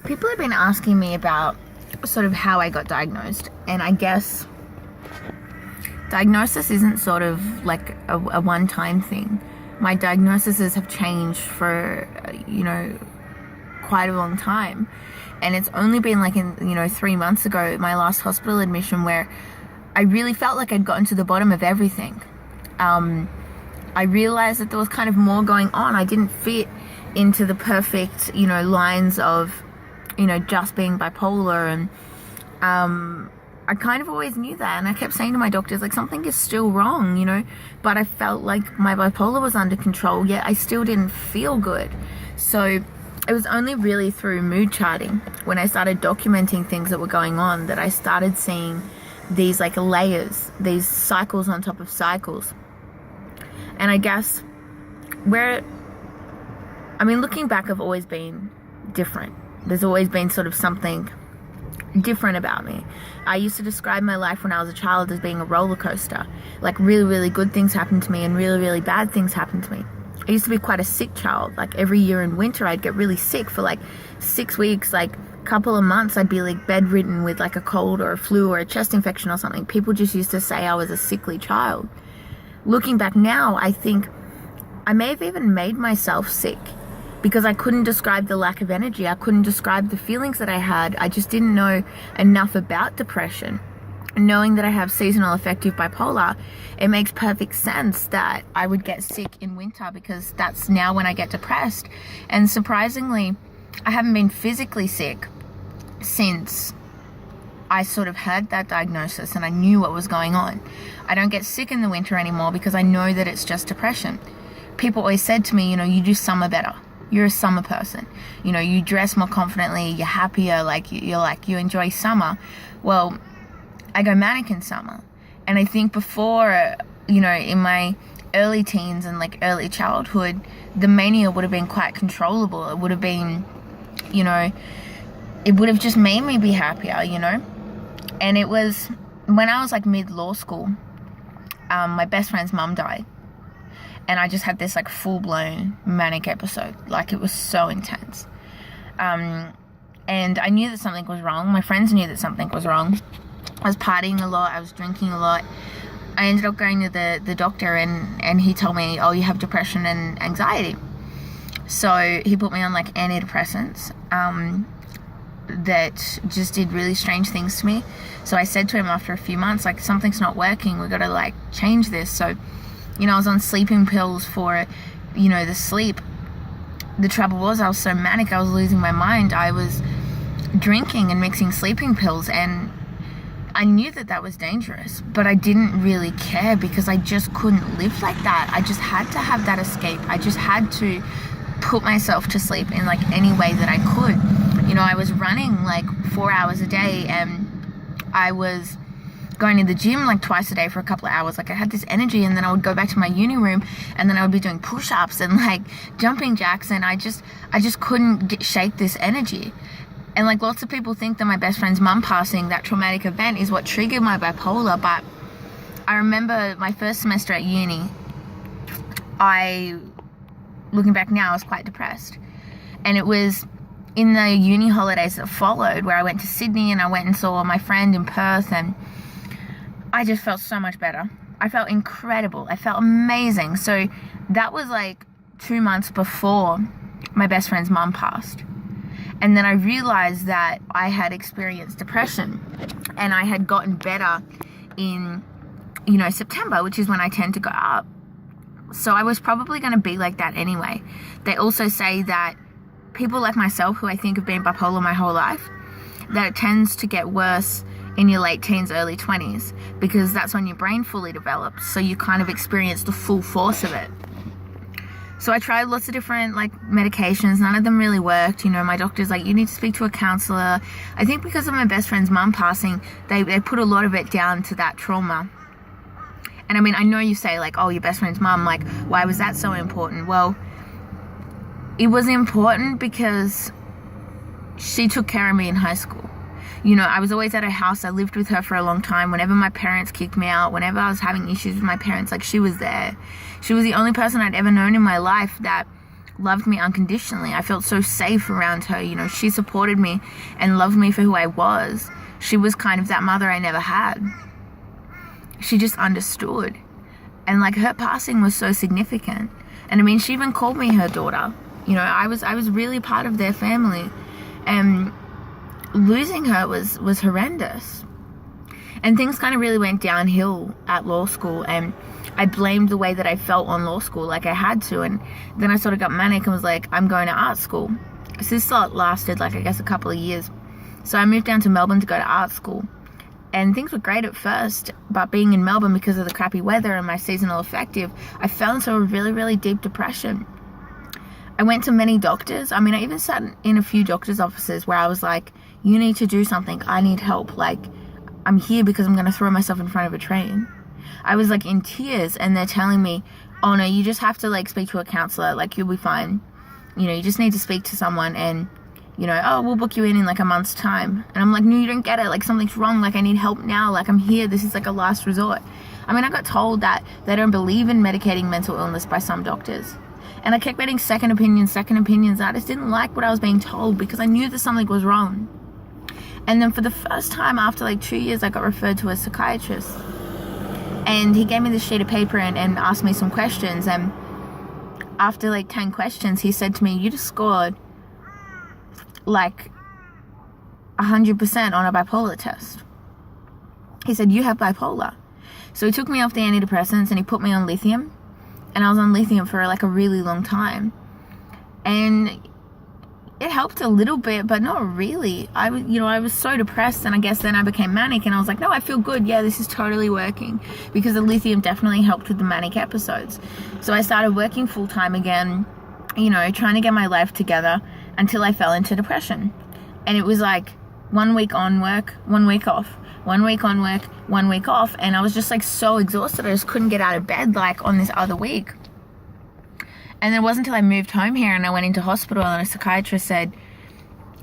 people have been asking me about sort of how I got diagnosed, and I guess diagnosis isn't sort of like a one-time thing. My diagnoses have changed for, quite a long time. And it's only been like 3 months ago, my last hospital admission, where I really felt like I'd gotten to the bottom of everything. I realized that there was kind of more going on. I didn't fit into the perfect, lines of, just being bipolar. And I kind of always knew that. And I kept saying to my doctors, like, something is still wrong, but I felt like my bipolar was under control, yet I still didn't feel good. So it was only really through mood charting, when I started documenting things that were going on, that I started seeing these like layers, these cycles on top of cycles. And I guess looking back, I've always been different. There's always been sort of something different about me. I used to describe my life when I was a child as being a roller coaster. Like, really, really good things happened to me and really, really bad things happened to me. I used to be quite a sick child. Like, every year in winter, I'd get really sick for like 6 weeks, like a couple of months, I'd be like bedridden with like a cold or a flu or a chest infection or something. People just used to say I was a sickly child. Looking back now, I think I may have even made myself sick, because I couldn't describe the lack of energy. I couldn't describe the feelings that I had. I just didn't know enough about depression. Knowing that I have seasonal affective bipolar, it makes perfect sense that I would get sick in winter, because that's now when I get depressed. And surprisingly, I haven't been physically sick since I sort of had that diagnosis and I knew what was going on. I don't get sick in the winter anymore because I know that it's just depression. People always said to me, you do summer better. You're a summer person. You dress more confidently, you're happier, you enjoy summer. Well, I go manic in summer. And I think before, in my early teens and like early childhood, the mania would have been quite controllable. It would have been, it would have just made me be happier, And it was when I was like mid-law school, my best friend's mum died. And I just had this like full-blown manic episode. Like, it was so intense. And I knew that something was wrong. My friends knew that something was wrong. I was partying a lot. I was drinking a lot. I ended up going to the doctor, and he told me, oh, you have depression and anxiety. So he put me on like antidepressants that just did really strange things to me. So I said to him after a few months, like, something's not working. We've got to like change this. So I was on sleeping pills for, the sleep. The trouble was, I was so manic, I was losing my mind. I was drinking and mixing sleeping pills, and I knew that was dangerous, but I didn't really care, because I just couldn't live like that. I just had to have that escape. I just had to put myself to sleep in like any way that I could. I was running like 4 hours a day, and I was going to the gym like twice a day for a couple of hours. Like, I had this energy, and then I would go back to my uni room, and then I would be doing push-ups and like jumping jacks, and I just couldn't shake this energy. And like, lots of people think that my best friend's mum passing, that traumatic event, is what triggered my bipolar. But I remember my first semester at uni, looking back now, I was quite depressed. And it was in the uni holidays that followed, where I went to Sydney and I went and saw my friend in Perth, and I just felt so much better. I felt incredible. I felt amazing. So that was like 2 months before my best friend's mum passed. And then I realized that I had experienced depression, and I had gotten better in, September, which is when I tend to go up. So I was probably going to be like that anyway. They also say that people like myself, who I think have been bipolar my whole life, that it tends to get worse in your late teens, early 20s, because that's when your brain fully develops. So you kind of experience the full force of it. So I tried lots of different like medications. None of them really worked. My doctor's like, you need to speak to a counselor. I think because of my best friend's mum passing, they put a lot of it down to that trauma. And I know you say like, oh, your best friend's mum, like, why was that so important? Well, it was important because she took care of me in high school. I was always at her house. I lived with her for a long time. Whenever my parents kicked me out, whenever I was having issues with my parents, like, she was there. She was the only person I'd ever known in my life that loved me unconditionally. I felt so safe around her. You know, she supported me and loved me for who I was. She was kind of that mother I never had. She just understood. And like, her passing was so significant. And I mean, she even called me her daughter. You know, I was really part of their family. And losing her was horrendous. And things kind of really went downhill at law school, and I blamed the way that I felt on law school, like I had to. And then I sort of got manic and was like, I'm going to art school. So this lasted like, I guess, a couple of years. So I moved down to Melbourne to go to art school, and things were great at first, but being in Melbourne because of the crappy weather and my seasonal affective, I fell into a really, really deep depression. I went to many doctors. I mean, I even sat in a few doctors' offices where I was like, you need to do something. I need help. Like, I'm here because I'm going to throw myself in front of a train. I was like in tears, and they're telling me, oh no, you just have to like speak to a counselor. Like, you'll be fine. You know, you just need to speak to someone, and, you know, oh, we'll book you in like a month's time. And I'm like, no, you don't get it. Like, something's wrong. Like, I need help now. Like, I'm here. This is like a last resort. I mean, I got told that they don't believe in medicating mental illness by some doctors. And I kept getting second opinions. I just didn't like what I was being told because I knew that something was wrong. And then for the first time after like 2 years, I got referred to a psychiatrist. And he gave me this sheet of paper and asked me some questions. And after like 10 questions, he said to me, you just scored like 100% on a bipolar test. He said, you have bipolar. So he took me off the antidepressants and he put me on lithium. And I was on lithium for like a really long time. And it helped a little bit, but not really. I was so depressed, and I guess then I became manic, and I was like, no, I feel good. Yeah, this is totally working, because the lithium definitely helped with the manic episodes. So I started working full time again, you know, trying to get my life together until I fell into depression. And it was like 1 week on work, 1 week off, 1 week on work, 1 week off. And I was just like so exhausted. I just couldn't get out of bed like on this other week. And it wasn't until I moved home here and I went into hospital and a psychiatrist said,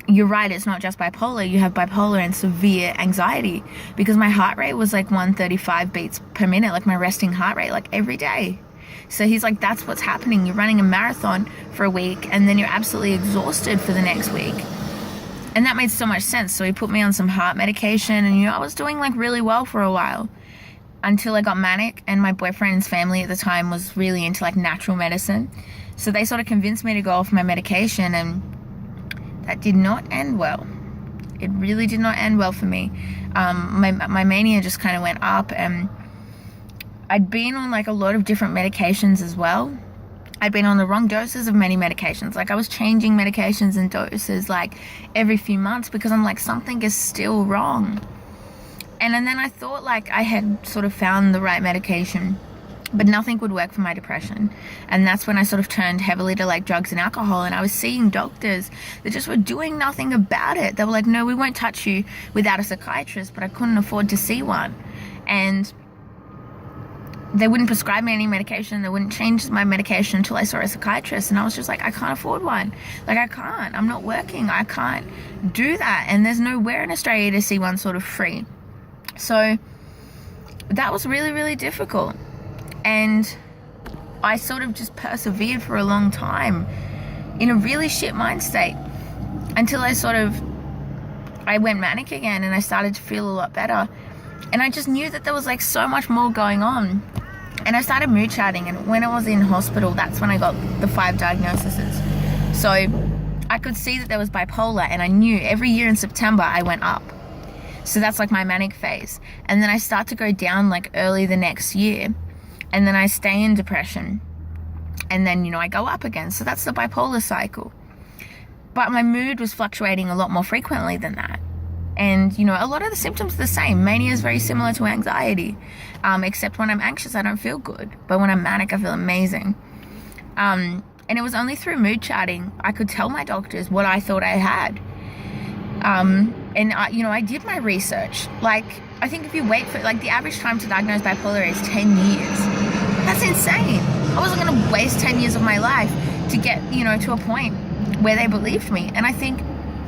you're right, it's not just bipolar, you have bipolar and severe anxiety, because my heart rate was like 135 beats per minute, like my resting heart rate, like every day. So he's like, that's what's happening. You're running a marathon for a week and then you're absolutely exhausted for the next week. And that made so much sense. So he put me on some heart medication, and, you know, I was doing like really well for a while until I got manic, and my boyfriend's family at the time was really into like natural medicine. So they sort of convinced me to go off my medication, and that did not end well. It really did not end well for me. My mania just kind of went up, and I'd been on like a lot of different medications as well. I'd been on the wrong doses of many medications. Like, I was changing medications and doses like every few months because I'm like, something is still wrong. And then I thought like I had sort of found the right medication, but nothing would work for my depression. And that's when I sort of turned heavily to like drugs and alcohol, and I was seeing doctors that just were doing nothing about it. They were like, no, we won't touch you without a psychiatrist, but I couldn't afford to see one. And they wouldn't prescribe me any medication. They wouldn't change my medication until I saw a psychiatrist. And I was just like, I can't afford one. Like, I can't. I'm not working. I can't do that. And there's nowhere in Australia to see one sort of free. So that was really, really difficult. And I sort of just persevered for a long time in a really shit mind state until I went manic again, and I started to feel a lot better. And I just knew that there was like so much more going on. And I started mood charting, and when I was in hospital, that's when I got the 5 diagnoses. So I could see that there was bipolar, and I knew every year in September I went up. So that's like my manic phase. And then I start to go down like early the next year. And then I stay in depression. And then, you know, I go up again. So that's the bipolar cycle. But my mood was fluctuating a lot more frequently than that. And, you know, a lot of the symptoms are the same. Mania is very similar to anxiety. Except when I'm anxious, I don't feel good. But when I'm manic, I feel amazing. And it was only through mood charting I could tell my doctors what I thought I had. And I did my research. Like, I think if you wait for, like, the average time to diagnose bipolar is 10 years. That's insane. I wasn't going to waste 10 years of my life to get, you know, to a point where they believed me. And I think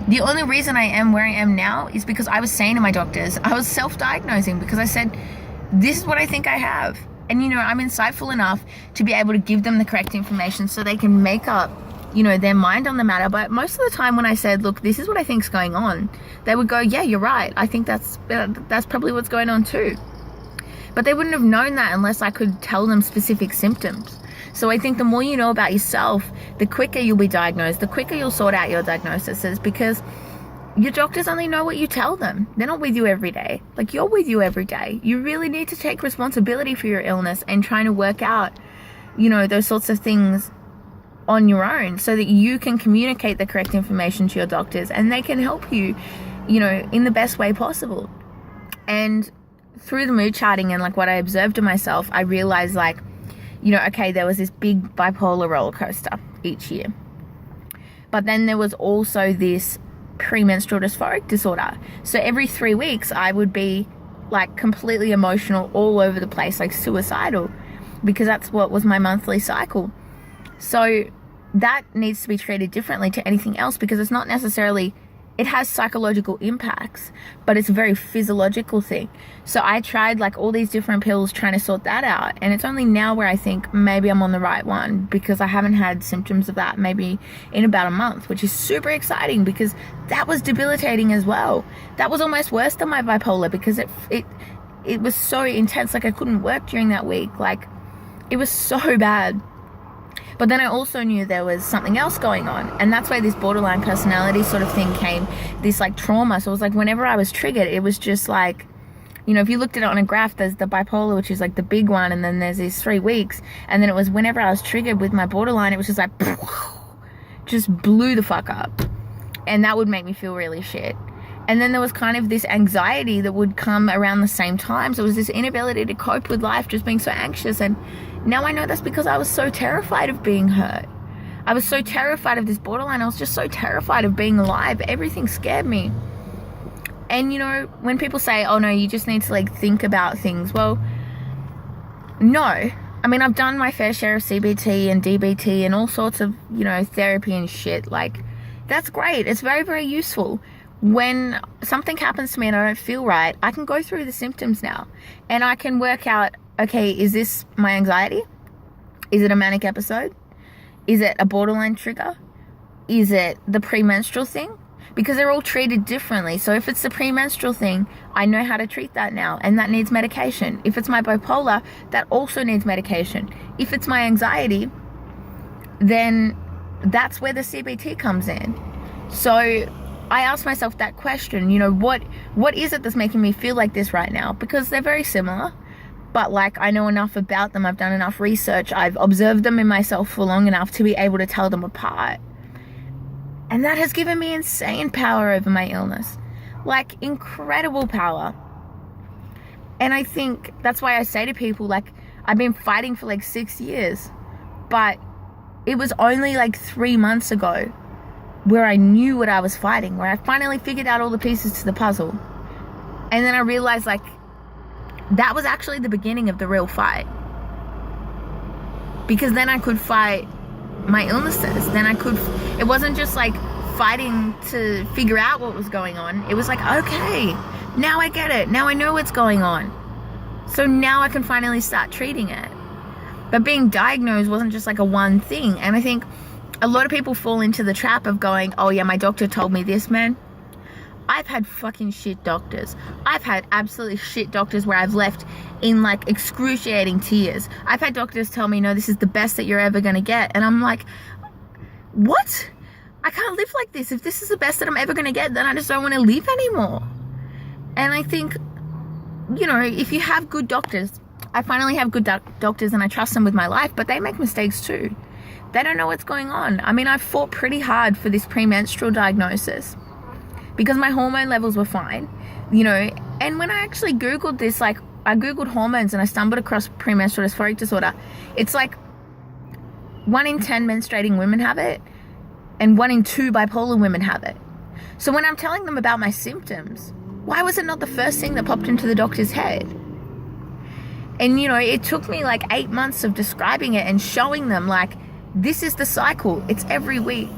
the only reason I am where I am now is because I was saying to my doctors, I was self-diagnosing, because I said, this is what I think I have. And, you know, I'm insightful enough to be able to give them the correct information so they can make up their mind on the matter. But most of the time when I said, look, this is what I think's going on, they would go, yeah, you're right. I think that's probably what's going on too. But they wouldn't have known that unless I could tell them specific symptoms. So I think the more you know about yourself, the quicker you'll be diagnosed, the quicker you'll sort out your diagnoses, because your doctors only know what you tell them. They're not with you every day. Like, you're with you every day. You really need to take responsibility for your illness and trying to work out, those sorts of things on your own so that you can communicate the correct information to your doctors and they can help you, in the best way possible. And through the mood charting and like what I observed in myself, I realized okay, there was this big bipolar roller coaster each year. But then there was also this premenstrual dysphoric disorder. So every 3 weeks I would be like completely emotional, all over the place, like suicidal, because that's what was my monthly cycle. So that needs to be treated differently to anything else, because it's not necessarily, it has psychological impacts, but it's a very physiological thing. So I tried like all these different pills trying to sort that out, and it's only now where I think maybe I'm on the right one, because I haven't had symptoms of that maybe in about a month, which is super exciting, because that was debilitating as well. That was almost worse than my bipolar, because it was so intense. Like, I couldn't work during that week. Like, it was so bad. But then I also knew there was something else going on, and that's why this borderline personality sort of thing came, this like trauma. So it was like whenever I was triggered, it was just like, if you looked at it on a graph, there's the bipolar, which is like the big one, and then there's these 3 weeks, and then it was whenever I was triggered with my borderline, it was just like just blew the fuck up, and that would make me feel really shit. And then there was kind of this anxiety that would come around the same time. So it was this inability to cope with life, just being so anxious. And now I know that's because I was so terrified of being hurt. I was so terrified of this borderline. I was just so terrified of being alive. Everything scared me. And when people say, oh no, you just need to like think about things. Well, no. I mean, I've done my fair share of CBT and DBT and all sorts of, therapy and shit. Like, that's great. It's very, very useful. When something happens to me and I don't feel right, I can go through the symptoms now and I can work out, okay, is this my anxiety? Is it a manic episode? Is it a borderline trigger? Is it the premenstrual thing? Because they're all treated differently. So if it's the premenstrual thing, I know how to treat that now, and that needs medication. If it's my bipolar, that also needs medication. If it's my anxiety, then that's where the CBT comes in. So I asked myself that question, what is it that's making me feel like this right now? Because they're very similar, but like I know enough about them, I've done enough research, I've observed them in myself for long enough to be able to tell them apart. And that has given me insane power over my illness, like incredible power. And I think that's why I say to people, like, I've been fighting for like 6 years, but it was only like 3 months ago where I knew what I was fighting, where I finally figured out all the pieces to the puzzle. And then I realized, like, that was actually the beginning of the real fight. Because then I could fight my illnesses. It wasn't just like fighting to figure out what was going on. It was like, okay, now I get it. Now I know what's going on. So now I can finally start treating it. But being diagnosed wasn't just like a one thing. And I think a lot of people fall into the trap of going, oh yeah, my doctor told me this, man. I've had fucking shit doctors. I've had absolutely shit doctors where I've left in like excruciating tears. I've had doctors tell me, no, this is the best that you're ever going to get. And I'm like, what? I can't live like this. If this is the best that I'm ever going to get, then I just don't want to live anymore. And I think, if you have good doctors, I finally have good doctors and I trust them with my life, but they make mistakes too. They don't know what's going on. I mean, I fought pretty hard for this premenstrual diagnosis because my hormone levels were fine, and when I actually Googled this, like I Googled hormones and I stumbled across premenstrual dysphoric disorder. It's like 1 in 10 menstruating women have it and 1 in 2 bipolar women have it. So when I'm telling them about my symptoms, why was it not the first thing that popped into the doctor's head? And it took me like 8 months of describing it and showing them, like, this is the cycle. It's every week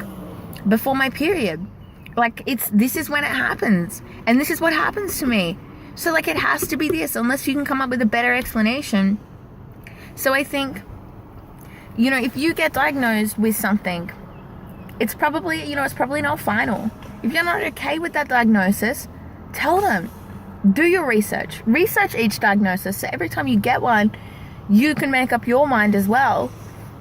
before my period. Like, this is when it happens. And this is what happens to me. So, like, it has to be this unless you can come up with a better explanation. So I think, if you get diagnosed with something it's probably, it's probably not final. If you're not okay with that diagnosis, tell them. Do your research. Research each diagnosis, so every time you get one, you can make up your mind as well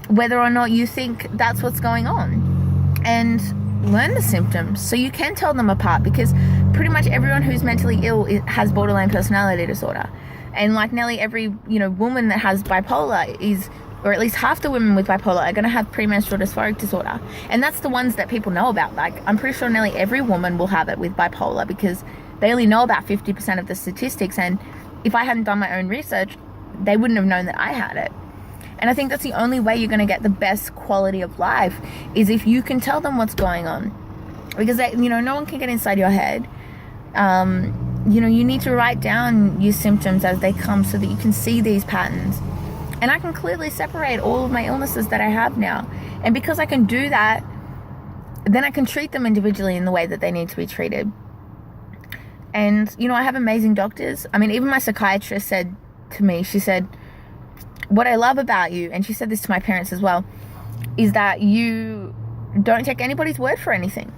whether or not you think that's what's going on, and learn the symptoms so you can tell them apart, because pretty much everyone who's mentally ill has borderline personality disorder. And like nearly every woman that has bipolar is, or at least half the women with bipolar are going to have premenstrual dysphoric disorder, and that's the ones that people know about. Like, I'm pretty sure nearly every woman will have it with bipolar, because they only know about 50% of the statistics, and if I hadn't done my own research, they wouldn't have known that I had it. And I think that's the only way you're going to get the best quality of life, is if you can tell them what's going on. Because no one can get inside your head. You need to write down your symptoms as they come so that you can see these patterns. And I can clearly separate all of my illnesses that I have now. And because I can do that, then I can treat them individually in the way that they need to be treated. And, I have amazing doctors. I mean, even my psychiatrist said to me, she said, what I love about you, and she said this to my parents as well, is that you don't take anybody's word for anything.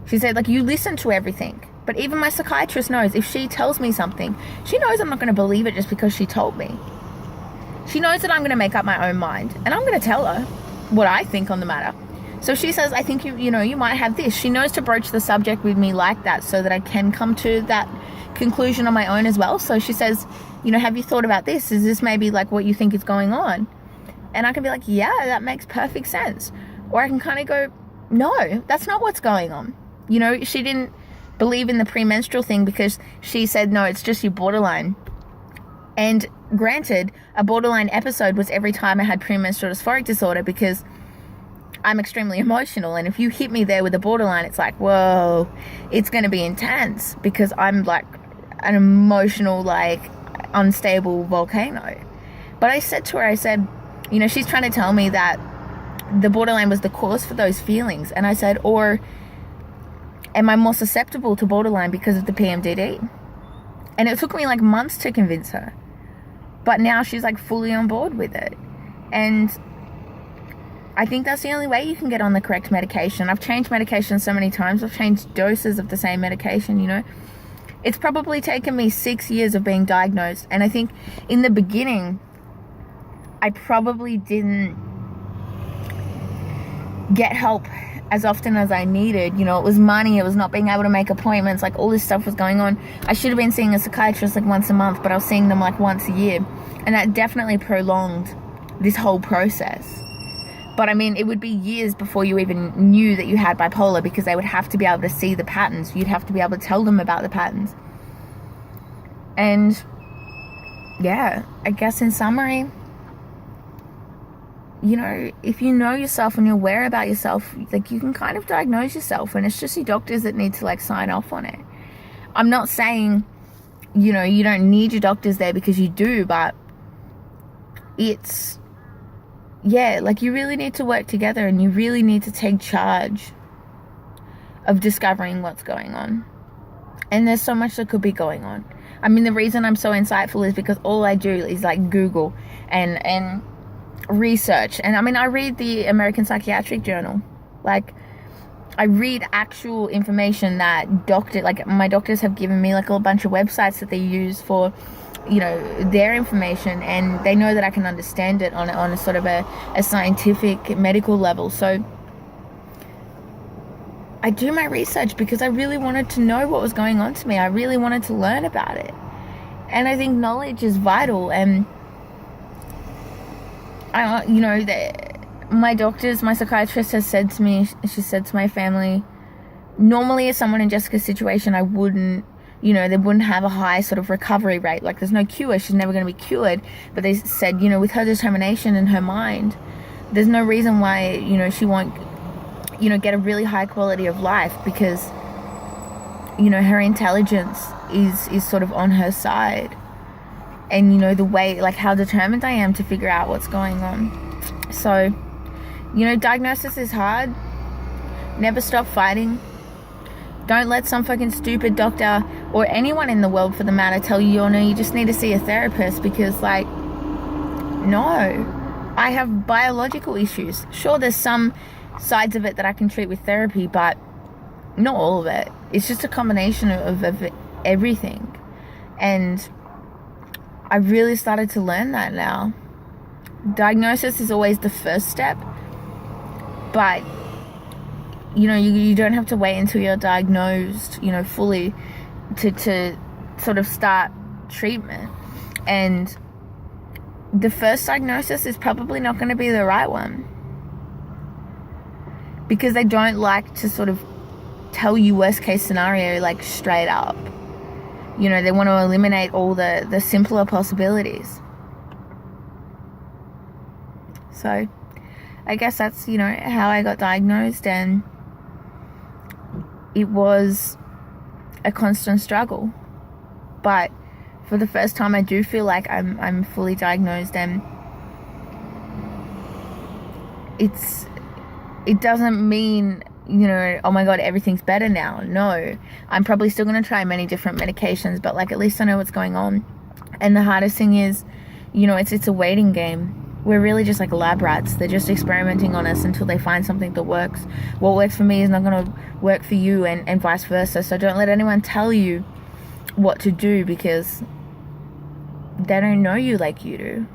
She said, like, you listen to everything. But even my psychiatrist knows if she tells me something, she knows I'm not going to believe it just because she told me. She knows that I'm going to make up my own mind, and I'm going to tell her what I think on the matter. So she says, I think you might have this. She knows to broach the subject with me like that so that I can come to that conclusion on my own as well. So she says, have you thought about this? Is this maybe like what you think is going on? And I can be like, yeah, that makes perfect sense. Or I can kind of go, no, that's not what's going on. She didn't believe in the premenstrual thing because she said, no, it's just your borderline. And granted, a borderline episode was every time I had premenstrual dysphoric disorder, because I'm extremely emotional, and if you hit me there with a borderline, it's like, whoa, it's going to be intense, because I'm like an emotional, like, unstable volcano. But I said to her, she's trying to tell me that the borderline was the cause for those feelings, and I said, or am I more susceptible to borderline because of the PMDD? And it took me like months to convince her, but now she's like fully on board with it. And I think that's the only way you can get on the correct medication. I've changed medication so many times. I've changed doses of the same medication, It's probably taken me 6 years of being diagnosed. And I think in the beginning, I probably didn't get help as often as I needed. It was money. It was not being able to make appointments. Like, all this stuff was going on. I should have been seeing a psychiatrist like once a month, but I was seeing them like once a year. And that definitely prolonged this whole process. But I mean, it would be years before you even knew that you had bipolar, because they would have to be able to see the patterns. You'd have to be able to tell them about the patterns. And yeah, I guess in summary, if you know yourself and you're aware about yourself, like, you can kind of diagnose yourself, and it's just your doctors that need to like sign off on it. I'm not saying, you don't need your doctors there, because you do, but it's, yeah, like, you really need to work together, and you really need to take charge of discovering what's going on. And there's so much that could be going on. I mean, the reason I'm so insightful is because all I do is like Google and research. And I mean, I read the American Psychiatric Journal. Like, I read actual information that my doctors have given me, like a bunch of websites that they use for their information, and they know that I can understand it on a sort of a scientific medical level. So I do my research because I really wanted to know what was going on to me. I really wanted to learn about it, and I think knowledge is vital. And my psychiatrist has said to me, she said to my family, normally as someone in Jessica's situation, I wouldn't, they wouldn't have a high sort of recovery rate. Like, there's no cure. She's never going to be cured. But they said, with her determination and her mind, there's no reason why, she won't, get a really high quality of life, because, her intelligence is sort of on her side. And, the way, like, how determined I am to figure out what's going on. So, diagnosis is hard. Never stop fighting. Don't let some fucking stupid doctor, or anyone in the world for the matter, tell you, you just need to see a therapist, because, like, no. I have biological issues. Sure, there's some sides of it that I can treat with therapy, but not all of it. It's just a combination of everything. And I really started to learn that now. Diagnosis is always the first step, but you don't have to wait until you're diagnosed, fully to sort of start treatment. And the first diagnosis is probably not going to be the right one, because they don't like to sort of tell you worst case scenario, like, straight up. They want to eliminate all the simpler possibilities. So I guess that's, how I got diagnosed, and it was a constant struggle. But for the first time, I do feel like I'm fully diagnosed, and it doesn't mean, oh my God, everything's better now. No, I'm probably still going to try many different medications, but like, at least I know what's going on. And the hardest thing is, it's a waiting game. We're really just like lab rats. They're just experimenting on us until they find something that works. What works for me is not going to work for you, and vice versa. So don't let anyone tell you what to do, because they don't know you like you do.